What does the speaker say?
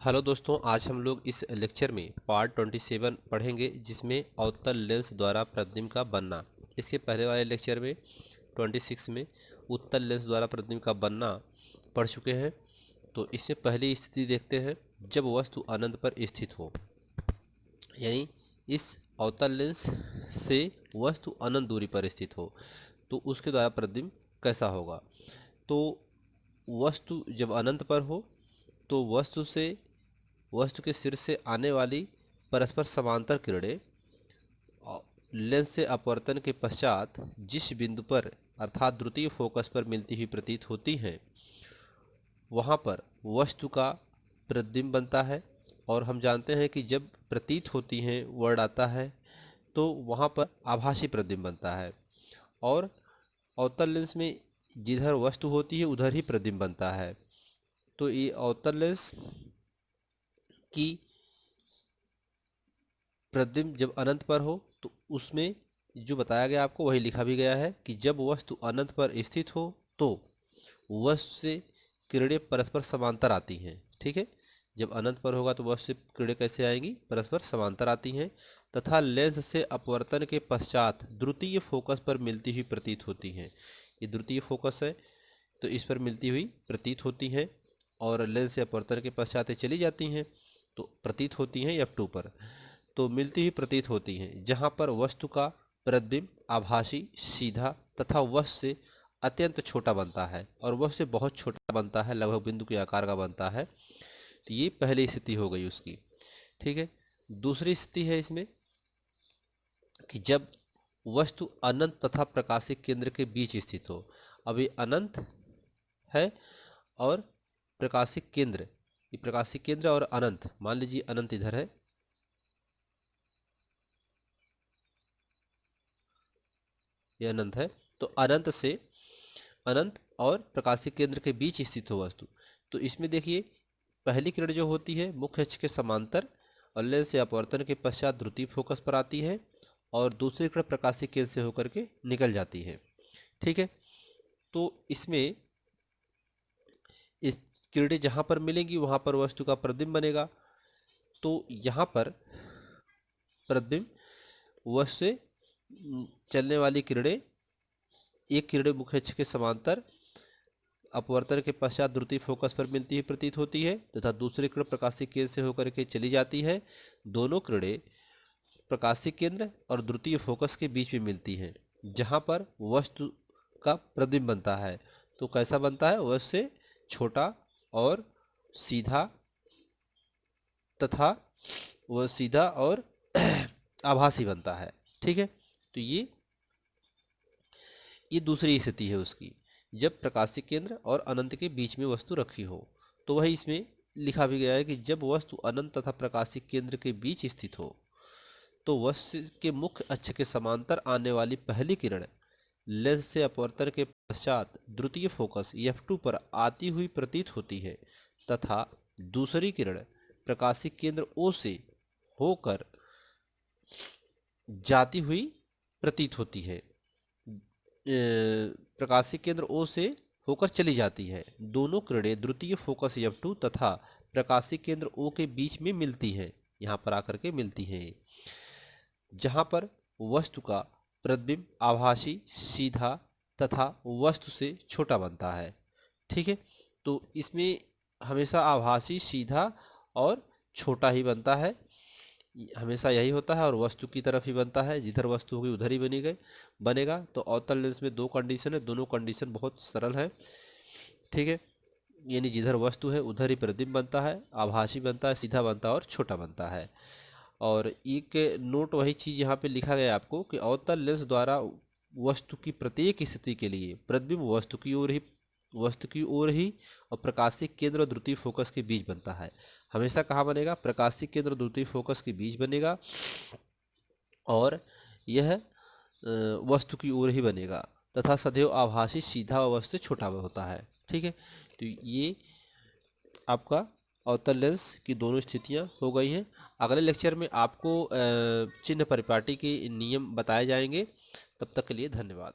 Hello दोस्तों, आज हम लोग इस लेक्चर में पार्ट 27 पढ़ेंगे, जिसमें अवतल लेंस द्वारा प्रतिबिंब का बनना। इसके पहले वाले लेक्चर में 26 में उत्तल लेंस द्वारा प्रतिबिंब का बनना पढ़ चुके हैं। तो इससे पहली स्थिति देखते हैं, जब वस्तु अनंत पर स्थित हो, यानी इस अवतल लेंस से वस्तु अनंत दूरी पर स्थित हो तो उसके द्वारा प्रतिबिंब कैसा होगा। तो वस्तु जब अनंत पर हो तो वस्तु के सिर से आने वाली परस्पर समांतर किरणें लेंस से अपवर्तन के पश्चात जिस बिंदु पर अर्थात द्वितीय फोकस पर मिलती हुई प्रतीत होती हैं, वहाँ पर वस्तु का प्रतिबिंब बनता है। और हम जानते हैं कि जब प्रतीत होती हैं वर्ड आता है तो वहाँ पर आभासी प्रतिबिंब बनता है। और अवतल लेंस में जिधर वस्तु होती है उधर ही प्रतिबिंब बनता है। तो ये अवतल लेंस की प्रतिबिंब जब अनंत पर हो तो उसमें जो बताया गया आपको वही लिखा भी गया है कि जब वस्तु अनंत पर स्थित हो तो वस्तु से किरणें परस्पर समांतर आती हैं। ठीक है, जब अनंत पर होगा तो वस्तु से किरणें कैसे आएंगी, परस्पर समांतर आती हैं, तथा लेंस से अपवर्तन के पश्चात द्वितीय फोकस पर मिलती हुई प्रतीत होती हैं। ये द्वितीय फोकस है तो इस पर मिलती हुई प्रतीत होती हैं, और लेंस से अपवर्तन के पश्चात ये चली जाती हैं तो प्रतीत होती हैं F2 पर। तो मिलती हुई प्रतीत होती हैं, जहाँ पर वस्तु का प्रतिबिंब आभासी, सीधा तथा वस्तु से अत्यंत छोटा बनता है, और वस्तु से बहुत छोटा बनता है, लगभग बिंदु के आकार का बनता है। तो ये पहली स्थिति हो गई उसकी। ठीक है, दूसरी स्थिति है इसमें कि जब वस्तु अनंत तथा प्रकाशिक केंद्र के बीच स्थित हो। अब ये अनंत है और प्रकाशिक केंद्र, ये प्रकाशिक केंद्र और अनंत, मान लीजिए अनंत इधर है, ये अनंत है, तो अनंत और प्रकाशिक केंद्र के बीच स्थित हो वस्तु। तो इसमें देखिए, पहली किरण जो होती है मुख्य अक्ष के समांतर और लेंस से अपवर्तन के पश्चात द्वितीय फोकस पर आती है, और दूसरी किरण प्रकाशिक केंद्र से होकर के निकल जाती है। ठीक है, तो इसमें इस किरणें जहाँ पर मिलेंगी वहाँ पर वस्तु का प्रतिबिंब बनेगा। तो यहाँ पर प्रतिबिंब वस्तु से चलने वाली किरणें, एक किरणें मुख्य अक्ष के समांतर अपवर्तन के पश्चात द्वितीय फोकस पर मिलती हुई प्रतीत होती है, तथा दूसरी किरण प्रकाशिक केंद्र से होकर के चली जाती है। दोनों किरणें प्रकाशिक केंद्र और द्वितीय फोकस के बीच में मिलती हैं, जहाँ पर वस्तु का प्रतिबिंब बनता है। तो कैसा बनता है, वस्तु से छोटा और सीधा तथा वह सीधा और आभासी बनता है। ठीक है, तो ये दूसरी स्थिति है उसकी, जब प्रकाशिक केंद्र और अनंत के बीच में वस्तु रखी हो। तो वही इसमें लिखा भी गया है कि जब वस्तु अनंत तथा प्रकाशिक केंद्र के बीच स्थित हो तो वस्तु के मुख्य अक्ष के समांतर आने वाली पहली किरण लेंस से अपवर्तन के पश्चात द्वितीय फोकस F2 पर आती हुई प्रतीत होती है, तथा दूसरी किरण प्रकाशिक केंद्र O से होकर जाती हुई प्रतीत होती है, प्रकाशिक केंद्र O से होकर चली जाती है। दोनों किरणें द्वितीय फोकस F2 तथा प्रकाशिक केंद्र O के बीच में मिलती हैं, यहाँ पर आकर के मिलती हैं, जहाँ पर वस्तु का प्रतिबिंब आभासी, सीधा तथा वस्तु से छोटा बनता है। ठीक है, तो इसमें हमेशा आभासी, सीधा और छोटा ही बनता है, हमेशा यही होता है, और वस्तु की तरफ ही बनता है, जिधर वस्तु होगी उधर ही बनेगा। तो अवतल लेंस में दो कंडीशन है, दोनों कंडीशन बहुत सरल है। ठीक है, यानी जिधर वस्तु है उधर ही प्रतिबिंब बनता है, आभासी बनता है, सीधा बनता है और छोटा बनता है। और एक नोट वही चीज़ यहाँ पे लिखा गया है आपको कि अवतल लेंस द्वारा वस्तु की प्रत्येक स्थिति के लिए प्रतिबिंब वस्तु की ओर ही और प्रकाशिक केंद्र और द्वितीय फोकस के बीच बनता है। हमेशा कहाँ बनेगा, प्रकाशिक केंद्र और द्वितीय फोकस के बीच बनेगा, और यह वस्तु की ओर ही बनेगा, तथा सदैव आभासी, सीधा व वस्तु से छोटा होता है। ठीक है, तो ये आपका अवतल लेंस की दोनों स्थितियां हो गई हैं। अगले लेक्चर में आपको चिन्ह परिपाटी के नियम बताए जाएंगे। तब तक के लिए धन्यवाद।